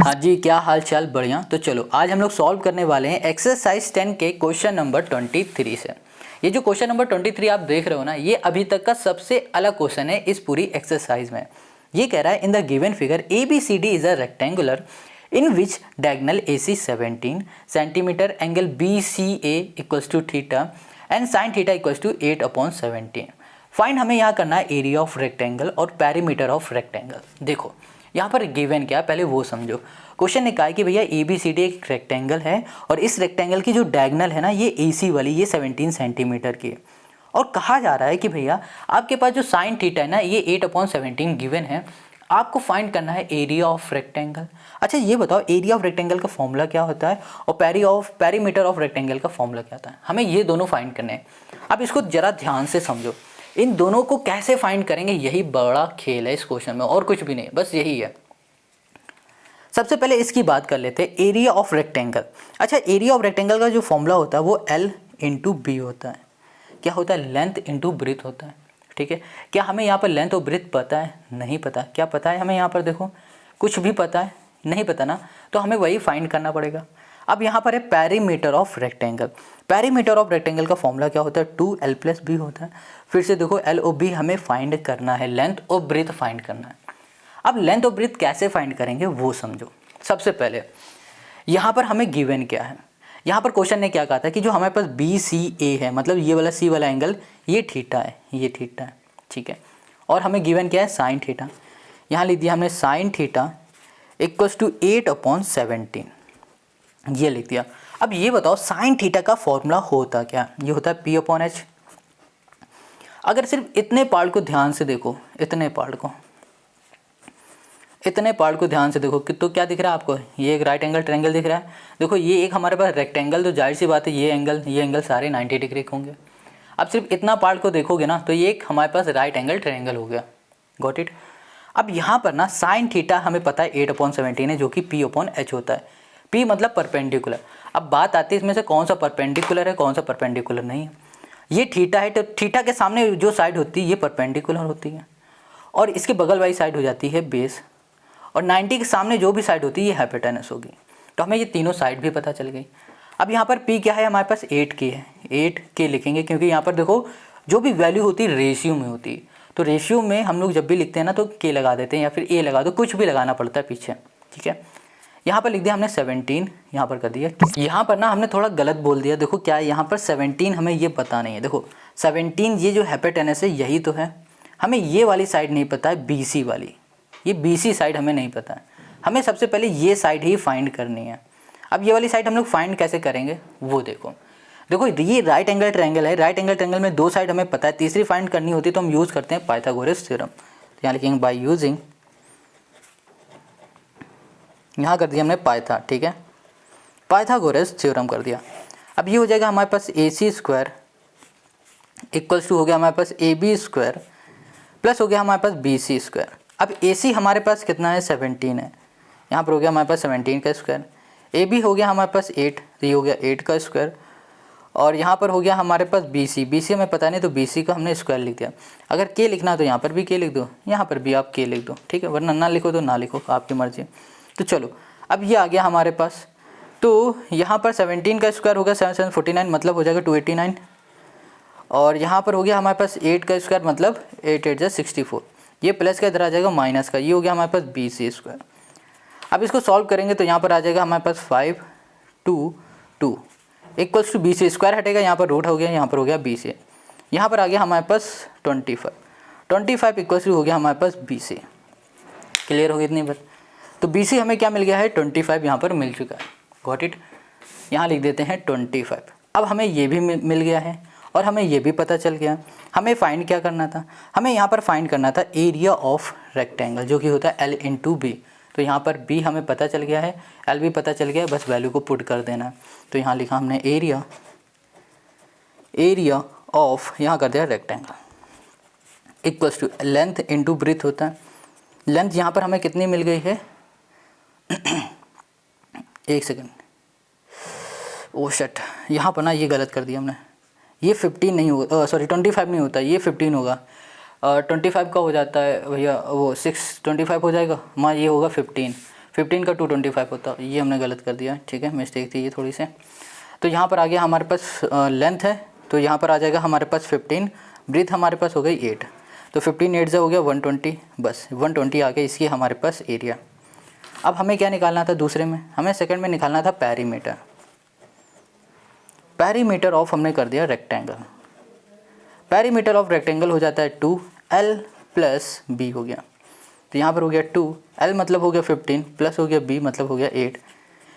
हाँ जी, क्या हाल चाल? बढ़िया। तो चलो आज हम लोग सॉल्व करने वाले हैं एक्सरसाइज 10 के क्वेश्चन नंबर 23 से। ये जो क्वेश्चन नंबर 23 आप देख रहे हो ना, ये अभी तक का सबसे अलग क्वेश्चन है इस पूरी एक्सरसाइज में। ये कह रहा है in the given figure ABCD is a rectangular in which diagonal AC 17 centimetre, angle BCA equals to theta and sine theta equals to 8/17। Find हमें यहाँ करना है एरिया ऑफ रेक्टेंगल और पेरीमीटर ऑफ रेक्टेंगल। देखो यहाँ पर गिवन क्या है पहले वो समझो। क्वेश्चन ने कहा है कि भैया ABCD एक रेक्टेंगल है और इस रेक्टेंगल की जो डायगोनल है ना ये AC वाली ये 17 सेंटीमीटर की है। और कहा जा रहा है कि भैया आपके पास जो साइन थीटा है ना ये 8/17 गिवन है, आपको फाइंड करना है एरिया ऑफ रेक्टेंगल। अच्छा ये बताओ एरिया ऑफ रेक्टेंगल का फॉर्मूला क्या होता है और पेरीमीटर ऑफ रेक्टेंगल का फॉर्मूला क्या होता है, हमें ये दोनों फाइंड करने हैं। अब इसको जरा ध्यान से समझो, इन दोनों को कैसे फाइंड करेंगे यही बड़ा खेल है इस क्वेश्चन में, और कुछ भी नहीं, बस यही है। सबसे पहले इसकी बात कर लेते हैं एरिया ऑफ रेक्टेंगल। अच्छा एरिया ऑफ रेक्टेंगल का जो फॉर्मूला होता है वो L इंटू बी होता है। क्या होता है? लेंथ इंटू ब्रेथ होता है। ठीक है, क्या हमें यहाँ पर लेंथ और ब्रेथ पता है? नहीं पता। क्या पता है हमें यहाँ पर? देखो कुछ भी पता है नहीं पता ना, तो हमें वही फाइंड करना पड़ेगा। अब यहाँ पर है perimeter of rectangle. Perimeter of rectangle का फॉर्मूला क्या होता है? 2L + B होता है। फिर से देखो L और B हमें फाइंड करना है, लेंथ और ब्रेथ फाइंड करना है। अब लेंथ और ब्रेथ कैसे फाइंड करेंगे वो समझो। सबसे पहले यहाँ पर हमें गिवन क्या है, यहाँ पर क्वेश्चन ने क्या कहा था कि जो हमारे पास BCA है, मतलब ये वाला C वाला एंगल ये थीटा है, ये थीटा है। ठीक है, और हमें गिवन क्या है? Sine theta. यहाँ लिख दिया हमने साइन थीटा इक्वल्स टू 8/17, ये लिख दिया। अब ये बताओ साइन थीटा का फॉर्मूला होता क्या? ये होता है P/H। अगर सिर्फ इतने पार्ट को ध्यान से देखो, इतने पार्ट को ध्यान से देखो कि तो क्या दिख रहा है आपको? ये एक राइट एंगल ट्रायंगल दिख रहा है। देखो ये एक हमारे पास रेक्टेंगल, तो जाहिर सी बात है ये एंगल सारे 90 डिग्री के होंगे। अब सिर्फ इतना पार्ट को देखोगे ना तो ये एक हमारे पास राइट एंगल ट्रायंगल हो गया। Got it? अब यहाँ पर ना साइन थीटा हमें पता है 8/17 है, जो कि P/H होता है। P मतलब परपेंडिकुलर। अब बात आती है इसमें से कौन सा परपेंडिकुलर है कौन सा परपेंडिकुलर नहीं है। ये थीटा है तो थीटा के सामने जो साइड होती है ये परपेंडिकुलर होती है, और इसके बगल वाली साइड हो जाती है बेस, और 90 के सामने जो भी साइड होती है ये हाइपोटेनस होगी। तो हमें ये तीनों साइड भी पता चल गई। अब यहाँ पर P क्या है? हमारे पास 8K है, 8K लिखेंगे क्योंकि यहाँ पर देखो जो भी वैल्यू होती है रेशियो में होती है, तो रेशियो में हम लोग जब भी लिखते हैं ना तो K लगा देते हैं या फिर A लगा दो, कुछ भी लगाना पड़ता है पीछे। ठीक है, यहाँ पर लिख दिया हमने 17, यहाँ पर कर दिया। यहाँ पर ना हमने थोड़ा गलत बोल दिया। देखो क्या है, यहाँ पर 17 हमें ये पता नहीं है। देखो 17 ये जो हाइपोटेनस है यही तो है, हमें ये वाली साइड नहीं पता है, BC वाली, ये BC साइड हमें नहीं पता है। हमें सबसे पहले ये साइड ही फाइंड करनी है। अब ये वाली साइड हम लोग फाइंड कैसे करेंगे वो देखो। देखो ये राइट एंगल ट्रायंगल है, राइट एंगल ट्रायंगल में दो साइड हमें पता है, तीसरी फाइंड करनी होती है तो हम यूज़ करते हैं पाइथागोरस थ्योरम। तो यहाँ लिखेंगे बाय यूजिंग, यहाँ कर दिया हमने पाइथा। ठीक है, पाइथागोरस थ्योरम कर दिया। अब ये हो जाएगा हमारे पास AC² इक्वल्स टू हो गया हमारे पास AB² प्लस हो गया हमारे पास BC²। अब AC हमारे पास कितना है? 17 है, यहाँ पर हो गया हमारे पास 17 का स्क्वायर। AB हो गया हमारे पास 8, तो ये हो गया 8 का स्क्वायर, और यहाँ पर हो गया हमारे पास BC हमें पता नहीं तो BC का हमने स्क्वायर लिख दिया। अगर K लिखना है तो यहाँ पर भी K लिख दो, यहाँ पर भी आप K लिख दो। ठीक है, वरना ना लिखो तो ना लिखो, आपकी मर्जी। तो चलो अब ये आ गया हमारे पास, तो यहाँ पर 17 का स्क्वायर होगा 7 7 49, मतलब हो जाएगा 289, और यहाँ पर हो गया हमारे पास 8 का स्क्वायर मतलब 8 8 64, ये प्लस का इधर आ जाएगा माइनस का, ये हो गया हमारे पास BC²। अब इसको सॉल्व करेंगे तो यहाँ पर आ जाएगा हमारे पास 5 2 2 इक्वल्स टू BC² हटेगा, यहाँ पर रूट हो गया, यहाँ पर हो गया BC, यहाँ पर आ गया हमारे पास 25 इक्वल्स टू हो गया हमारे पास BC। क्लियर हो गई इतनी बात? तो BC हमें क्या मिल गया है? 25 यहाँ पर मिल चुका है। Got it? यहाँ लिख देते हैं 25। अब हमें ये भी मिल गया है और हमें ये भी पता चल गया। हमें फाइंड क्या करना था? हमें यहाँ पर फाइंड करना था एरिया ऑफ रेक्टेंगल, जो कि होता है L इंटू B। तो यहाँ पर B हमें पता चल गया है, L भी पता चल गया है, बस वैल्यू को पुट कर देना। तो यहाँ लिखा हमने एरिया ऑफ, यहाँ कर दिया rectangle equals to length into breadth होता है। लेंथ यहाँ पर हमें कितनी मिल गई है? एक सेकेंड, ओ शट, यहाँ पर ना ये गलत कर दिया हमने, ये 15 नहीं होगा, सॉरी 25 नहीं होता, ये 15 होगा। 25 का हो जाता है भैया, वो 6 25 हो जाएगा, माँ ये होगा 15 15 का 225 होता, ये हमने गलत कर दिया, ठीक है, मिस्टेक थी ये थोड़ी सी। तो यहाँ पर आ गया हमारे पास लेंथ है, तो यहाँ पर आ जाएगा हमारे पास 15, ब्रीथ हमारे पास हो गई 8, तो 15 8 से हो गया 120, बस 120 आ गया इसकी हमारे पास एरिया। अब हमें क्या निकालना था दूसरे में, हमें सेकंड में निकालना था पेरीमीटर। पेरीमीटर ऑफ हमने कर दिया रेक्टेंगल, पेरीमीटर ऑफ रेक्टेंगल हो जाता है 2L प्लस B हो गया, तो यहाँ पर हो गया 2L मतलब हो गया 15 प्लस हो गया B मतलब हो गया 8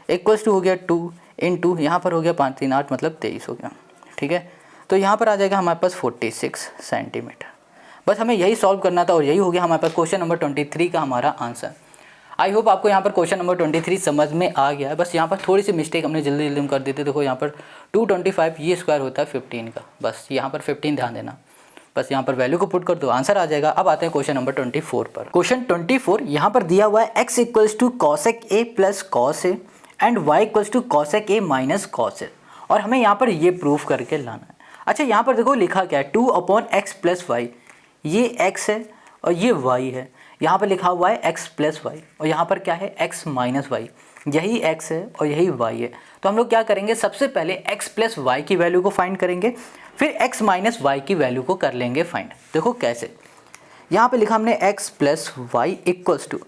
इक्वल्स टू हो गया 2 इंटू यहाँ पर हो गया 5 3 8 मतलब 23 हो गया, ठीक है। तो यहाँ पर आ जाएगा हमारे पास 46 सेंटीमीटर। बस हमें यही सॉल्व करना था और यही हो गया हमारे पास क्वेश्चन नंबर 23 का हमारा आंसर। आई होप आपको यहाँ पर क्वेश्चन नंबर 23 समझ में आ गया है। बस यहाँ पर थोड़ी सी मिस्टेक हमने जल्दी जल्दी में कर दी थी। देखो यहाँ पर 225 ये स्क्वायर होता है 15 का, बस यहाँ पर 15 ध्यान देना, बस यहाँ पर वैल्यू को पुट कर दो, आंसर आ जाएगा। अब आते हैं क्वेश्चन नंबर 24 पर। क्वेश्चन 24 यहाँ पर दिया हुआ है x equals to cosec A plus cos A and y equals to cosec A minus cos A, और हमें यहाँ पर ये प्रूफ करके लाना है। अच्छा यहाँ पर देखो लिखा क्या है 2/x प्लस वाई, ये x है और ये y है, यहाँ पर लिखा हुआ है x प्लस वाई और यहाँ पर क्या है x माइनस वाई, यही x है और यही y है। तो हम लोग क्या करेंगे, सबसे पहले x प्लस वाई की वैल्यू को फाइंड करेंगे, फिर x माइनस वाई की वैल्यू को कर लेंगे फाइंड। देखो कैसे, यहाँ पे लिखा हमने x plus y equals to,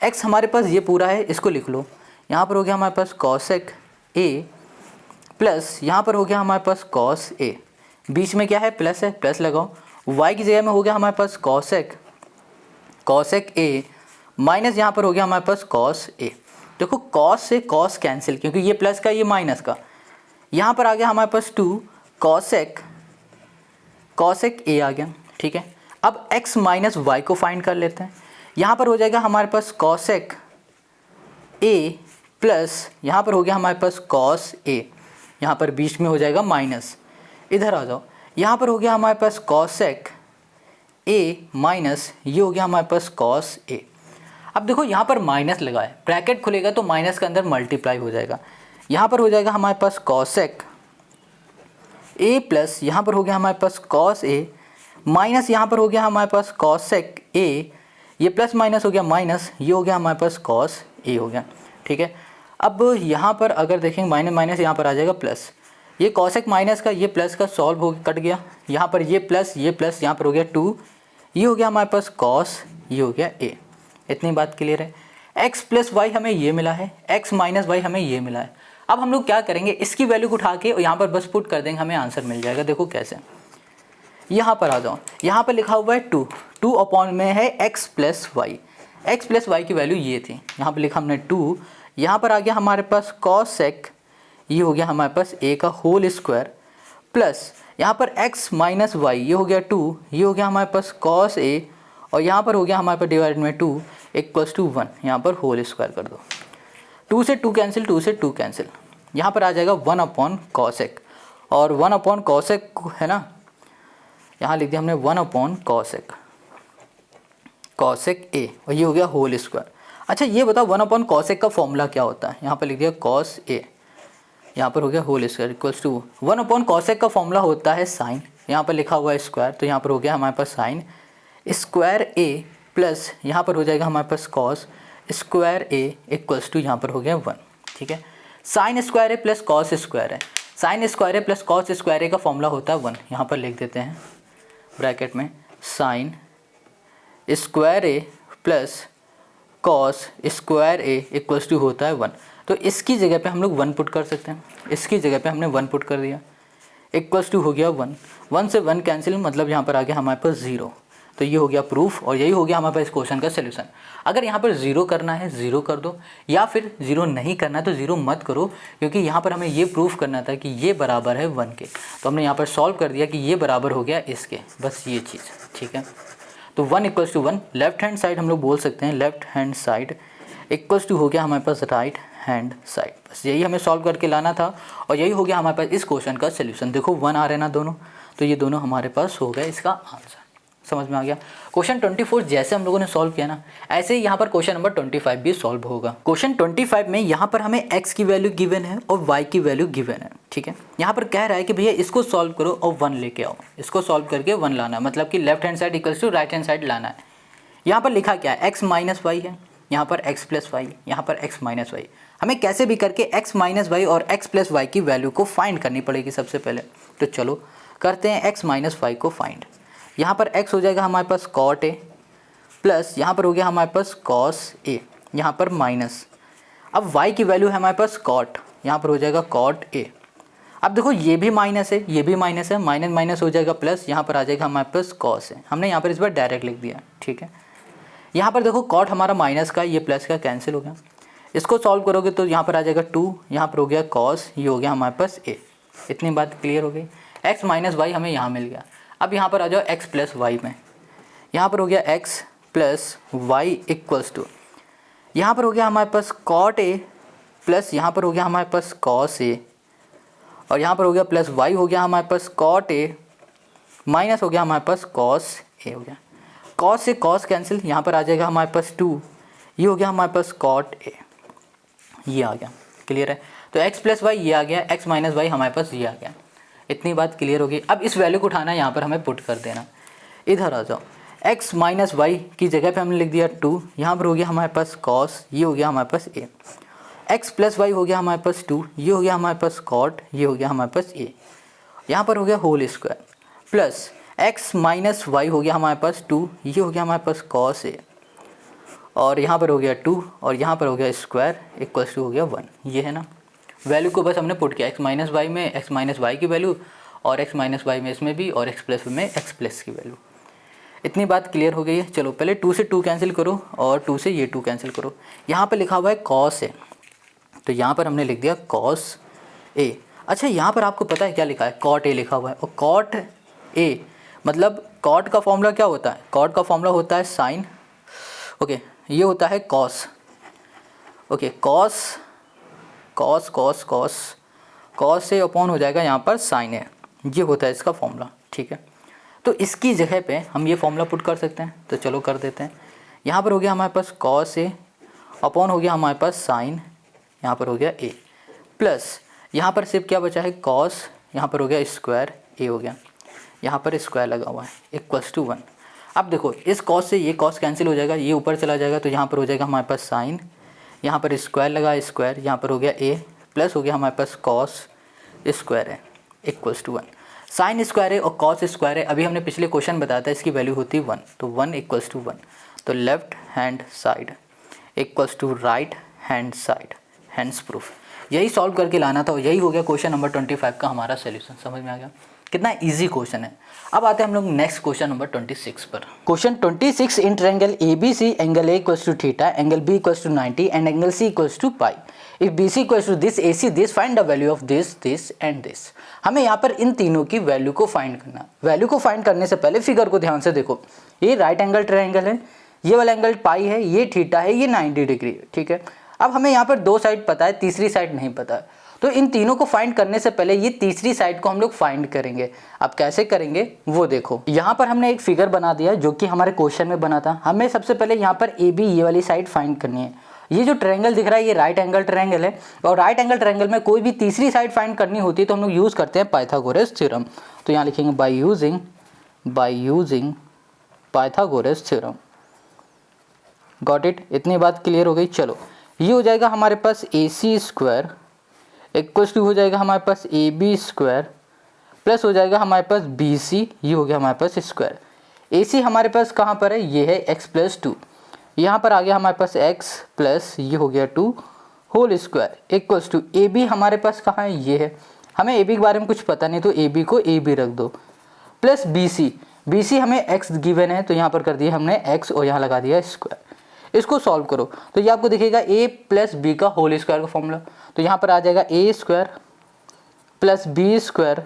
x हमारे पास ये पूरा है, इसको लिख लो, यहाँ पर हो गया हमारे पास कॉसेक a प्लस यहाँ पर हो गया हमारे पास कॉस a, बीच में क्या है प्लस है, प्लस लगाओ, y की जगह में हो गया हमारे पास कॉसेक a माइनस यहाँ पर हो गया हमारे पास कॉस a। देखो कॉस से कॉस कैंसिल, क्योंकि ये प्लस का ये माइनस का, यहाँ पर आ गया हमारे पास 2 कॉसेक a आ गया, ठीक है। अब x माइनस वाई को फाइंड कर लेते हैं, यहाँ पर हो जाएगा हमारे पास कॉसेक a प्लस यहाँ पर हो गया हमारे पास कॉस a, यहाँ पर बीच में हो जाएगा माइनस, इधर आ जाओ, यहाँ पर हो गया हमारे पास कॉसेक a माइनस ये हो गया हमारे पास कॉस a। अब देखो यहाँ पर माइनस लगा है, ब्रैकेट खुलेगा तो माइनस के अंदर मल्टीप्लाई हो जाएगा, यहाँ पर हो जाएगा हमारे पास कॉसेक a प्लस यहाँ पर हो गया हमारे पास कॉस a माइनस यहाँ पर हो गया हमारे पास कॉसेक a, ये प्लस माइनस हो गया माइनस, ये हो गया हमारे पास कॉस a हो गया, ठीक है। अब यहाँ पर अगर देखेंगे माइनस माइनस यहाँ पर आ जाएगा प्लस, ये कॉसेक माइनस का ये प्लस का सॉल्व हो कट गया, यहाँ पर ये प्लस यहाँ पर हो गया 2, ये हो गया हमारे पास कॉस, ये हो गया a। इतनी बात क्लियर है। x प्लस वाई हमें ये मिला है, x माइनस वाई हमें ये मिला है। अब हम लोग क्या करेंगे, इसकी वैल्यू को उठा के और यहाँ पर बस पुट कर देंगे, हमें आंसर मिल जाएगा। देखो कैसे, यहाँ पर आ जाओ, यहाँ पर लिखा हुआ है 2 अपॉन में है x plus y, x plus y की वैल्यू ये थी, यहाँ पर लिखा हमने 2, यहाँ पर आ गया हमारे पास कॉसेक, ये हो गया हमारे पास a का होल स्क्वायर प्लस यहाँ पर x माइनस वाई, ये हो गया 2, ये हो गया हमारे पास कॉस a और यहाँ पर हो गया हमारे पास डिवाइड में 2 इक्वल्स टू 1, यहाँ पर होल स्क्वायर कर दो, 2 से 2 कैंसिल, 2 से 2 कैंसिल, यहाँ पर आ जाएगा 1 अपॉन कॉसेक, और 1 अपॉन कॉसेक है ना, यहाँ लिख दिया हमने 1 अपॉन कॉसेक a और ये हो गया होल स्क्वायर। अच्छा ये बताओ 1 अपॉन कॉसेक का फॉर्मूला क्या होता है, यहाँ पर लिख दिया कॉस a, यहाँ पर हो गया whole square equals to 1 upon cosec का फॉर्मूला होता है साइन, यहाँ पर लिखा हुआ है स्क्वायर, तो यहाँ पर हो गया हमारे पास साइन स्क्वायर a प्लस यहाँ पर हो जाएगा हमारे पास cos square a equals to यहाँ पर हो गया 1, ठीक है। Sine square a plus cos square है, sine square a plus cos square a का फॉर्मूला होता है 1, यहाँ पर लिख देते हैं ब्रैकेट में sine square a plus cos square a equals to होता है 1। तो इसकी जगह पे हम लोग 1 पुट कर सकते हैं, इसकी जगह पे हमने 1 पुट कर दिया, इक्वल्स टू हो गया 1 से 1 कैंसिल, मतलब यहाँ पर आ गया हमारे पास 0। तो ये हो गया प्रूफ और यही हो गया हमारे पास इस क्वेश्चन का सोल्यूशन। अगर यहाँ पर 0 करना है 0 कर दो, या फिर 0 नहीं करना है तो 0 मत करो, क्योंकि यहाँ पर हमें ये प्रूफ करना था कि ये बराबर है 1 के, तो हमने यहाँ पर सॉल्व कर दिया कि ये बराबर हो गया इसके, बस ये चीज़, ठीक है। तो 1 equals to 1, left hand side हम लोग बोल सकते हैं, left hand side equals to हो गया हमारे पास राइट हैंड साइड, बस यही हमें सॉल्व करके लाना था और यही हो गया हमारे पास इस क्वेश्चन का सोल्यूशन। देखो 1 आ रहे ना दोनों, तो ये दोनों हमारे पास हो गए इसका आंसर, समझ में आ गया। क्वेश्चन 24 जैसे हम लोगों ने सॉल्व किया ना, ऐसे ही यहाँ पर क्वेश्चन नंबर 25 भी सॉल्व होगा। क्वेश्चन 25 में यहाँ पर हमें x की वैल्यू गिवन है और y की वैल्यू गिवन है, ठीक है। यहाँ पर कह रहा है कि भैया इसको सॉल्व करो और 1 लेके आओ, इसको सॉल्व करके 1 लाना है, मतलब कि left hand side equals to right hand side लाना है। यहाँ पर लिखा क्या है, x माइनस वाई है, यहाँ पर x प्लस वाई, यहाँ पर x माइनस वाई। हमें कैसे भी करके x माइनस वाई और x प्लस वाई की वैल्यू को फाइंड करनी पड़ेगी सबसे पहले। तो चलो करते हैं x माइनस वाई को फाइंड। यहाँ पर x हो जाएगा हमारे पास कॉट ए प्लस यहाँ पर हो गया हमारे पास कॉस ए, यहाँ पर माइनस। अब y की वैल्यू है हमारे पास कॉट, यहाँ पर हो जाएगा कॉट ए। अब देखो ये भी माइनस है, ये भी माइनस है, माइनस माइनस हो जाएगा प्लस, यहाँ पर आ जाएगा हमारे पास कॉस है। हमने यहाँ पर इस बार डायरेक्ट लिख दिया, ठीक है। यहाँ पर देखो कॉट हमारा माइनस का, ये प्लस का कैंसिल हो गया। इसको सॉल्व करोगे तो यहाँ पर आ जाएगा 2, यहाँ पर हो गया कॉस, ये हो गया हमारे पास ए। इतनी बात क्लियर हो गई। x माइनस वाई हमें यहाँ मिल गया। अब यहाँ पर आ जाओ x प्लस वाई में। यहाँ पर हो गया x plus y equals to, यहाँ पर हो गया हमारे पास कॉट ए प्लस यहाँ पर हो गया हमारे पास कॉस ए, और यहाँ पर हो गया प्लस y हो गया हमारे पास कॉट ए माइनस हो गया हमारे पास कॉस ए हो गया। कॉस से कॉस कैंसिल, यहाँ पर आ जाएगा हमारे पास 2, ये हो गया हमारे पास कॉट ए, ये आ गया। क्लियर है। तो x प्लस वाई ये आ गया, x माइनस वाई हमारे पास ये आ गया। इतनी बात क्लियर होगी। अब इस वैल्यू को उठाना है, यहाँ पर हमें पुट कर देना। इधर आ जाओ, x माइनस वाई की जगह पे हमने लिख दिया 2, यहाँ पर हो गया हमारे पास कॉस, ये हो गया हमारे पास ए। x प्लस वाई हो गया हमारे पास 2, ये हो गया हमारे पास कॉट, ये हो गया हमारे पास ए। यहाँ पर हो गया whole square plus x minus y हो गया हमारे पास 2, ये हो गया हमारे पास कॉस ए, और यहाँ पर हो गया 2 और यहाँ पर हो गया स्क्वायर इक्वल्स टू हो गया 1। ये है ना, वैल्यू को बस हमने पुट किया x माइनस वाई में x माइनस वाई की वैल्यू, और x माइनस वाई में इसमें भी, और x प्लस में x प्लस की वैल्यू। इतनी बात क्लियर हो गई है। चलो पहले 2 से 2 कैंसिल करो और 2 से ये 2 कैंसिल करो। यहाँ पर लिखा हुआ है कॉस ए, तो यहाँ पर हमने लिख दिया कॉस ए। अच्छा यहाँ पर आपको पता है क्या लिखा है, कॉट ए लिखा हुआ है, और कॉट ए मतलब कॉट का फॉर्मूला क्या होता है, कॉट का फॉर्मूला होता है साइन, ओके, ये होता है cos, okay, cos cos cos cos cos से अपॉन हो जाएगा यहाँ पर साइन ए, ये होता है इसका फॉर्मूला, ठीक है। तो इसकी जगह पे हम ये फॉर्मूला पुट कर सकते हैं, तो चलो कर देते हैं। यहाँ पर हो गया हमारे पास कॉस ए अपॉन हो गया हमारे पास साइन, यहाँ पर हो गया ए, प्लस यहाँ पर सिर्फ क्या बचा है कॉस, यहाँ पर हो गया स्क्वायर ए हो गया, यहाँ पर स्क्वायर लगा हुआ है इक्वल्स टू 1। अब देखो इस कॉस से ये कॉस कैंसिल हो जाएगा, ये ऊपर चला जाएगा, तो यहाँ पर हो जाएगा हमारे पास साइन, यहाँ पर स्क्वायर लगा स्क्वायर, यहाँ पर हो गया ए, प्लस हो गया हमारे पास कॉस स्क्वायर है इक्वल्स टू 1। साइन स्क्वायर है और कॉस स्क्वायर है, अभी हमने पिछले क्वेश्चन बताया था इसकी वैल्यू होती है 1, तो 1 इक्वल्स टू 1। तो left hand side equals to right hand side, hence proof. यही सॉल्व करके लाना था और यही हो गया क्वेश्चन नंबर 25 का हमारा सोल्यूशन। समझ में आ गया कितना इजी क्वेश्चन है। अब आते हैं हम लोग नेक्स्ट क्वेश्चन नंबर 26 पर। Question 26, in triangle ABC angle A equals to theta, angle B equals to 90 and angle C equals to pi. If BC equals to this, AC this, find the value of this, this and this. हमें यहाँ पर इन तीनों की value को find करना। Value को find करने से पहले फिगर को ध्यान से देखो। ये राइट एंगल ट्रायंगल है, ये वाला एंगल पाई है, ये थीटा है, ये 90 डिग्री है, ठीक है। अब हमें यहाँ पर 2 साइड पता है, तीसरी साइड नहीं पता है, तो इन तीनों को फाइंड करने से पहले ये तीसरी साइड को हम लोग फाइंड करेंगे। अब कैसे करेंगे वो देखो। यहाँ पर हमने एक फिगर बना दिया जो कि हमारे क्वेश्चन में बना था। हमें सबसे पहले यहाँ पर AB ये वाली साइड फाइंड करनी है। ये जो ट्रायंगल दिख रहा है ये राइट एंगल ट्रायंगल है, और राइट एंगल ट्रायंगल में कोई भी तीसरी साइड फाइंड करनी होती है तो हम लोग यूज़ करते हैं पाइथागोरस थ्योरम। तो यहाँ लिखेंगे by using Pythagoras theorem. Got it. इतनी बात क्लियर हो गई। चलो ये हो जाएगा हमारे पास AC स्क्वायर इक्वल्स टू हो जाएगा हमारे पास AB स्क्वायर प्लस हो जाएगा हमारे पास BC, ये हो गया हमारे पास स्क्वायर। AC हमारे पास कहाँ पर है, ये है x प्लस 2, यहाँ पर आ गया हमारे पास x प्लस ये हो गया 2 whole square equals to AB हमारे पास कहाँ है, ये है। हमें AB के बारे में कुछ पता नहीं तो AB को AB रख दो, प्लस BC हमें x गिवन है तो यहाँ पर कर दिया हमने x और यहाँ लगा दिया स्क्वायर। इसको सॉल्व करो तो ये आपको दिखेगा a प्लस बी का होल स्क्वायर का फॉर्मूला, तो यहाँ पर आ जाएगा a square plus b square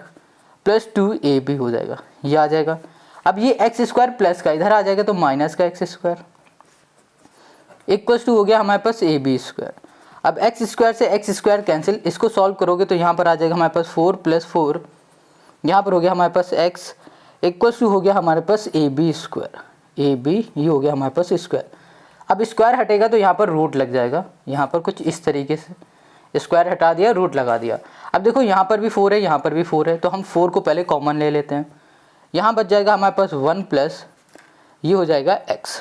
plus 2ab हो जाएगा, ये आ जाएगा। अब ये x स्क्वायर प्लस का इधर आ जाएगा तो माइनस का x स्क्वायर इक्वल्स टू हो गया हमारे पास ab स्क्वायर। अब x स्क्वायर से x स्क्वायर कैंसिल, इसको सॉल्व करोगे तो यहाँ पर आ जाएगा हमारे पास 4 प्लस 4, यहाँ पर हो गया हमारे पास x इक्वल्स टू हो गया हमारे पास ab स्क्वायर, ab ये हो गया हमारे पास स्क्वायर। अब स्क्वायर हटेगा तो यहाँ पर रूट लग जाएगा, यहाँ पर कुछ इस तरीके से स्क्वायर हटा दिया रूट लगा दिया। अब देखो यहाँ पर भी 4 है, यहाँ पर भी 4 है, तो हम 4 को पहले कॉमन ले लेते हैं। यहाँ बच जाएगा हमारे पास 1 प्लस ये हो जाएगा x,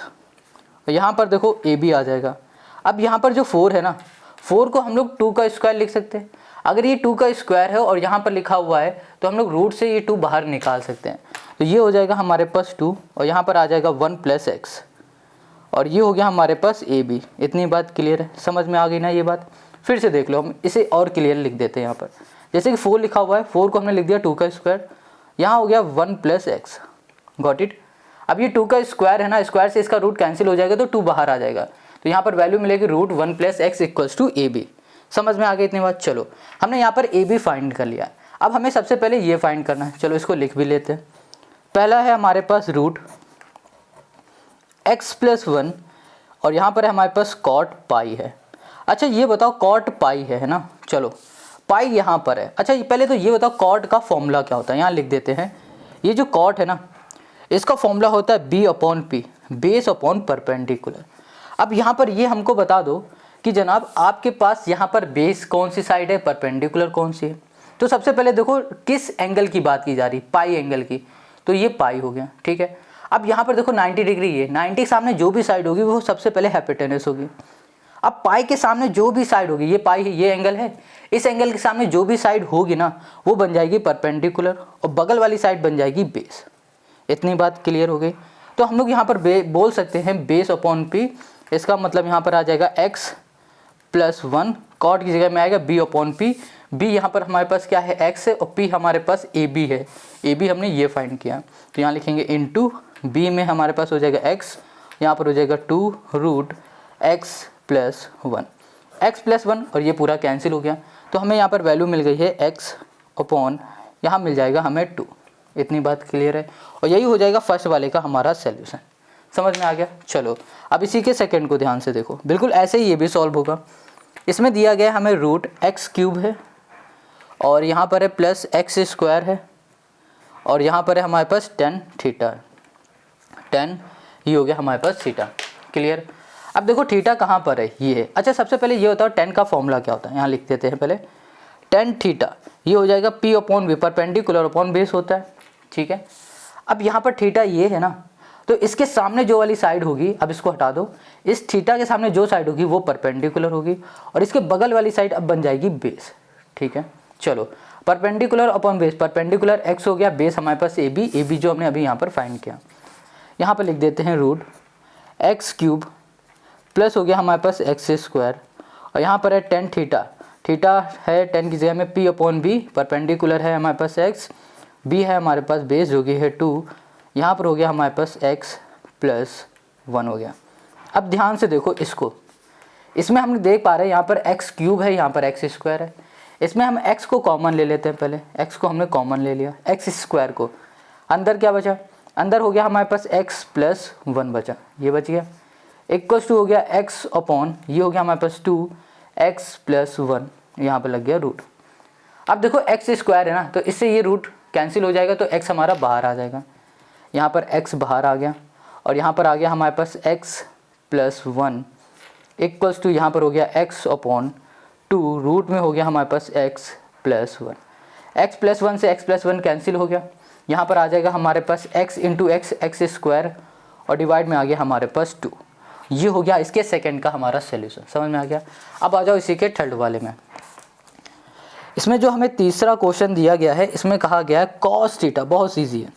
और यहाँ पर देखो AB आ जाएगा। अब यहाँ पर जो 4 है ना, 4 को हम लोग 2 का स्क्वायर लिख सकते हैं। अगर ये 2 का स्क्वायर है और यहाँ पर लिखा हुआ है तो हम लोग रूट से ये 2 बाहर निकाल सकते हैं। तो ये हो जाएगा हमारे पास 2 और यहाँ पर आ जाएगा 1 + x और ये हो गया हमारे पास AB। इतनी बात क्लियर है, समझ में आ गई ना ये बात। फिर से देख लो, हम इसे और क्लियर लिख देते हैं। यहाँ पर जैसे कि 4 लिखा हुआ है, 4 को हमने लिख दिया 2 का स्क्वायर, यहाँ हो गया 1 + x। Got it. अब ये 2 का स्क्वायर है ना, स्क्वायर से इसका रूट कैंसिल हो जाएगा तो 2 बाहर आ जाएगा, तो यहाँ पर वैल्यू मिलेगी √1 + x = AB। समझ में आ गई इतनी बात। चलो हमने यहाँ पर AB फाइंड कर लिया। अब हमें सबसे पहले ये फाइंड करना है, चलो इसको लिख भी लेते हैं। पहला है हमारे पास √x + 1 और यहाँ पर हमारे पास cot पाई है। अच्छा ये बताओ cot पाई है ना, चलो पाई यहाँ पर है। अच्छा पहले तो ये बताओ cot का फॉर्मूला क्या होता है, यहाँ लिख देते हैं। ये जो cot है ना, इसका फॉर्मूला होता है B/P, बेस अपॉन परपेंडिकुलर। अब यहाँ पर ये हमको बता दो कि जनाब आपके पास यहाँ पर बेस कौन सी साइड है, परपेंडिकुलर कौन सी है। तो सबसे पहले देखो किस एंगल की बात की जा रही, पाई एंगल की, तो ये पाई हो गया, ठीक है। अब यहाँ पर देखो 90 डिग्री, ये 90 के सामने जो भी साइड होगी वो सबसे पहले हाइपोटेनस होगी। अब पाई के सामने जो भी साइड होगी, ये पाई है, ये एंगल है, इस एंगल के सामने जो भी साइड होगी ना वो बन जाएगी परपेंडिकुलर और बगल वाली साइड बन जाएगी बेस। इतनी बात क्लियर हो गई। तो हम लोग यहाँ पर बोल सकते हैं बेस अपॉन P, इसका मतलब यहाँ पर आ जाएगा x + 1, कॉट की जगह में आएगा B/P। B यहाँ पर हमारे पास क्या है, x है, और P हमारे पास AB है। AB हमने ये फाइंड किया, तो यहाँ लिखेंगे इनटू B में हमारे पास हो जाएगा x, यहाँ पर हो जाएगा 2 √x + 1, x + 1 और ये पूरा कैंसिल हो गया। तो हमें यहाँ पर वैल्यू मिल गई है x अपॉन, यहाँ मिल जाएगा हमें 2। इतनी बात क्लियर है और यही हो जाएगा फर्स्ट वाले का हमारा सॉल्यूशन। समझ में आ गया। चलो अब इसी के सेकंड को ध्यान से देखो, बिल्कुल ऐसे ही ये भी सॉल्व होगा। इसमें दिया गया हमें √x³ है और यहाँ पर है +x² है और यहाँ पर है हमारे पास tan थीटा, tan ये हो गया हमारे पास थीटा। क्लियर। अब देखो थीटा कहाँ पर है, ये है। अच्छा सबसे पहले ये होता है tan का फॉर्मूला क्या होता है, यहाँ लिख देते हैं पहले। tan थीटा ये हो जाएगा P/V, परपेंडिकुलर अपॉन बेस होता है, ठीक है। अब यहाँ पर थीटा ये है ना, तो इसके सामने जो वाली साइड होगी, अब इसको हटा दो, इस थीटा के सामने जो साइड होगी वो परपेंडिकुलर होगी और इसके बगल वाली साइड अब बन जाएगी बेस, ठीक है। चलो perpendicular upon base, perpendicular x हो गया, बेस हमारे पास AB जो हमने अभी यहाँ पर फाइंड किया। यहाँ पर लिख देते हैं √x³ प्लस हो गया हमारे पास x² और यहाँ पर है tan थीटा, थीटा है tan की जगह में P/V, परपेंडिकुलर है हमारे पास x, B है हमारे पास बेस जो कि है 2, यहाँ पर हो गया हमारे पास x + 1 हो गया। अब ध्यान से देखो इसको, इसमें हम देख पा रहे हैं यहाँ पर x³ है, यहाँ पर x² है। इसमें हम x को कॉमन ले लेते हैं, पहले x को हमने कॉमन ले लिया, x² को, अंदर क्या बचा, अंदर हो गया हमारे पास x + 1 बचा, ये बच गया, इक्वल्स टू हो गया x अपॉन, ये हो गया हमारे पास 2x + 1, यहाँ पर लग गया रूट। अब देखो x² है ना, तो इससे ये रूट कैंसिल हो जाएगा तो x हमारा बाहर आ जाएगा, यहाँ पर x बाहर आ गया और यहाँ पर आ गया हमारे पास x + 1 इक्वल्स टू, यहाँ पर हो गया x अपॉन 2, रूट में हो गया हमारे पास x + 1, x + 1 से x + 1 कैंसिल हो गया, यहाँ पर आ जाएगा हमारे पास x × x, x² और डिवाइड में आ गया हमारे पास 2। ये हो गया इसके सेकंड का हमारा सॉल्यूशन। समझ में आ गया। अब आ जाओ इसी के थर्ड वाले में। इसमें जो हमें तीसरा क्वेश्चन दिया गया है, इसमें कहा गया है cos थीटा, बहुत ईजी है।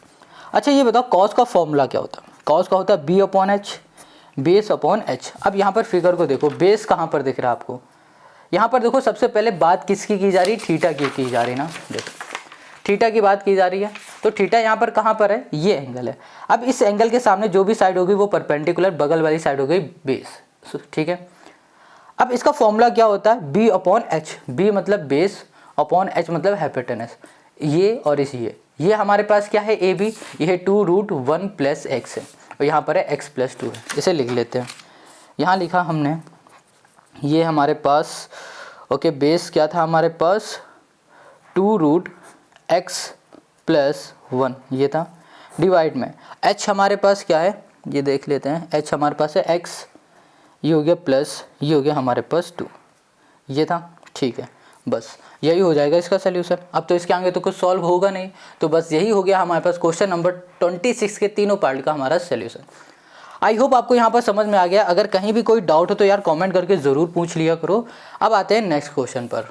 अच्छा ये बताओ cos का फॉर्मूला क्या होता है। cos का होता है B/H, बेस अपॉन h। अब यहाँ पर फिगर को देखो, बेस कहाँ पर दिख रहा है आपको, यहाँ पर देखो सबसे पहले बात किसकी की जा रही, थीटा की जा रही ना, देखो थीटा की बात की जा रही है। तो थीटा यहाँ पर कहाँ पर है, ये एंगल है। अब इस एंगल के सामने जो भी साइड होगी वो परपेंडिकुलर, बगल वाली साइड हो गई बेस, ठीक है। अब इसका फॉर्मूला क्या होता है, B/H, B मतलब बेस, अपॉन h मतलब हाइपोटेनस, ये और इस ये हमारे पास क्या है AB, ये है 2 √1 + x है और यहाँ पर है x + 2 है। इसे लिख लेते हैं, यहाँ लिखा हमने, ये हमारे पास ओके बेस क्या था हमारे पास 2 √x + 1 ये था, डिवाइड में h हमारे पास क्या है, ये देख लेते हैं, h हमारे पास है x, ये हो गया प्लस, ये हो गया हमारे पास 2, ये था, ठीक है। बस यही हो जाएगा इसका सल्यूशन। अब तो इसके आगे तो कुछ सॉल्व होगा नहीं, तो बस यही हो गया हमारे पास क्वेश्चन नंबर 26 के तीनों पार्ट का हमारा सल्यूशन। आई होप आपको यहाँ पर समझ में आ गया। अगर कहीं भी कोई डाउट हो तो यार कमेंट करके ज़रूर पूछ लिया करो। अब आते हैं नेक्स्ट क्वेश्चन पर।